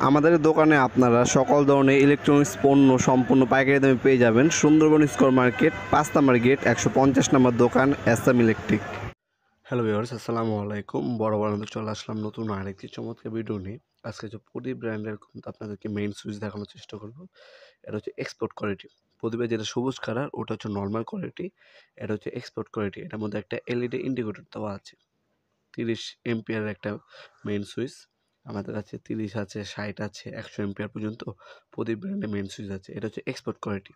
আমাদের দোকানে আপনারা সকল ধরনের ইলেকট্রনিক্স পণ্য সম্পূর্ণ পাইকারি দামে পেয়ে যাবেন। সুন্দরবন স্কয়ার মার্কেট ৫ নম্বর গেট ১৫০ নম্বর দোকান এসএম ইলেকট্রিক। হ্যালো ভিউয়ার্স, আসসালামু আলাইকুম। বরাবর আমরা চলে আসলাম নতুন আরেকটি চমৎকার ভিডিও নিয়ে। আজকে যে প্রদীপ ব্র্যান্ডের আপনাদেরকে মেইন সুইচ দেখানোর চেষ্টা করব। এটা হচ্ছে এক্সপোর্ট কোয়ালিটি। প্রদীপের যেটা সবুজ কালার ওটা হচ্ছে নর্মাল কোয়ালিটি, এটা হচ্ছে এক্সপোর্ট কোয়ালিটি। এটার মধ্যে একটা এলইডি ইন্ডিকেটর দেওয়া আছে। 30 এম্পিয়ারের একটা মেইন সুইচ। আমাদের কাছে 30 আছে, 60 আছে, 100 এম্পিয়ার পর্যন্ত প্রদীপ ব্র্যান্ডের মেইন সুইচ আছে। এটা হচ্ছে এক্সপোর্ট কোয়ালিটি।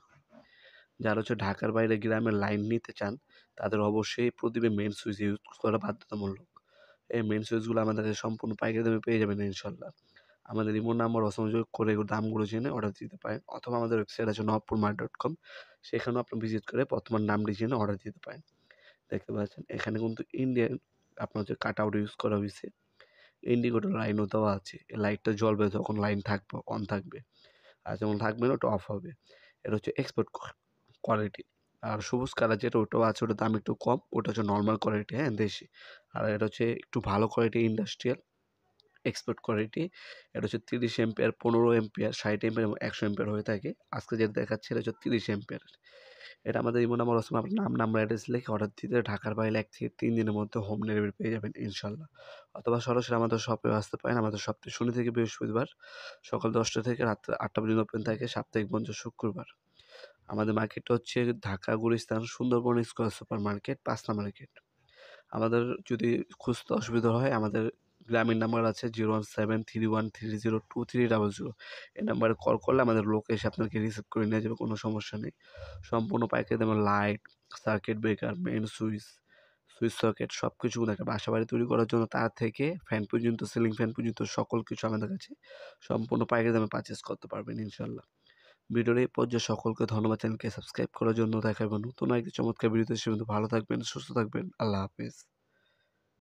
যারা হচ্ছে ঢাকার বাইরে গ্রামের লাইন নিতে চান তাদের অবশ্যই প্রদীপের মেইন সুইচ ইউজ করা বাধ্যতামূলক। এই মেইন সুইচগুলো আমাদের কাছে সম্পূর্ণ পাইকারি দামে পেয়ে যাবেন ইনশাল্লাহ। আমাদের ইমো নাম্বার সংযোগ করে এগুলো দামগুলো জেনে অর্ডার দিতে পারেন, অথবা আমাদের ওয়েবসাইট আছে নবপুরমার্ট.com, সেখানেও আপনি ভিজিট করে বর্তমান নামটি জেনে অর্ডার দিতে পারেন। দেখতে পাচ্ছেন এখানে কিন্তু ইন্ডিয়ান আপনার হচ্ছে কাট আউট ইউজ করা হয়েছে। ইন্ডিকেটর লাইনও দেওয়া আছে। এই লাইটটা জ্বলবে যখন লাইন থাকবে, অন থাকবে, আর যখন থাকবে না ওটা অফ হবে। এটা হচ্ছে এক্সপোর্ট কোয়ালিটি। আর সবুজ কালার যেটা ওটাও আছে, ওটার দাম একটু কম, ওটা হচ্ছে নর্মাল কোয়ালিটি, হ্যাঁ, দেশি। আর এটা হচ্ছে একটু ভালো কোয়ালিটি ইন্ডাস্ট্রিয়াল এক্সপোর্ট কোয়ালিটি। এটা হচ্ছে 30 এম্পিয়ার, 15 এম্পিয়ার, 60 এম্পিয়ার এবং 100 এম্পিয়ার হয়ে থাকে। আজকে যেটা দেখাচ্ছে এটা হচ্ছে 30 এম্পিয়ার। এটা আমাদের ইমো নাম্বার আছে, আপনার নাম নাম্বার অ্যাড্রেস লিখে অর্ডার দিতে ঢাকার বাইরে 1 থেকে 3 দিনের মধ্যে হোম ডেলিভারি পেয়ে যাবেন ইনশাল্লাহ। অথবা সরাসরি আমাদের শপে আসতে পারেন। আমাদের সপ্তাহে শনি থেকে বৃহস্পতিবার সকাল 10টা থেকে রাত 8টা পর্যন্ত ওপেন থাকে, সাপ্তাহিক বন্ধ শুক্রবার। আমাদের মার্কেটটা হচ্ছে Dhaka Gulistan Sundarban square super market ৫ নম্বর গেট। আমাদের যদি খুঁজতে অসুবিধা হয় আমাদের গ্রামীণ নাম্বার আছে 01731302300। এই নাম্বারে কল করলে আমাদের লোক এসে আপনাকে রিসিভ করে নিয়ে যাবে, কোনো সমস্যা নেই। সম্পূর্ণ পাইকারি দামে light, circuit breaker, main switch, switch socket সব কিছু একটা বাসা বাড়ি তৈরি করার জন্য তার থেকে ফ্যান পর্যন্ত, সিলিং ফ্যান পর্যন্ত সকল কিছু আমাদের কাছে সম্পূর্ণ পাইকারি দামে পারচেস করতে পারবেন ইনশাল্লাহ। ভিডিওর এই পর্যায়ে সকলকে ধন্যবাদ। চ্যানেলকে সাবস্ক্রাইব করার জন্য। দেখা হবে নতুন একটি চমৎকার ভিডিওতে। সে ভালো থাকবেন, সুস্থ থাকবেন। আল্লাহ হাফেজ।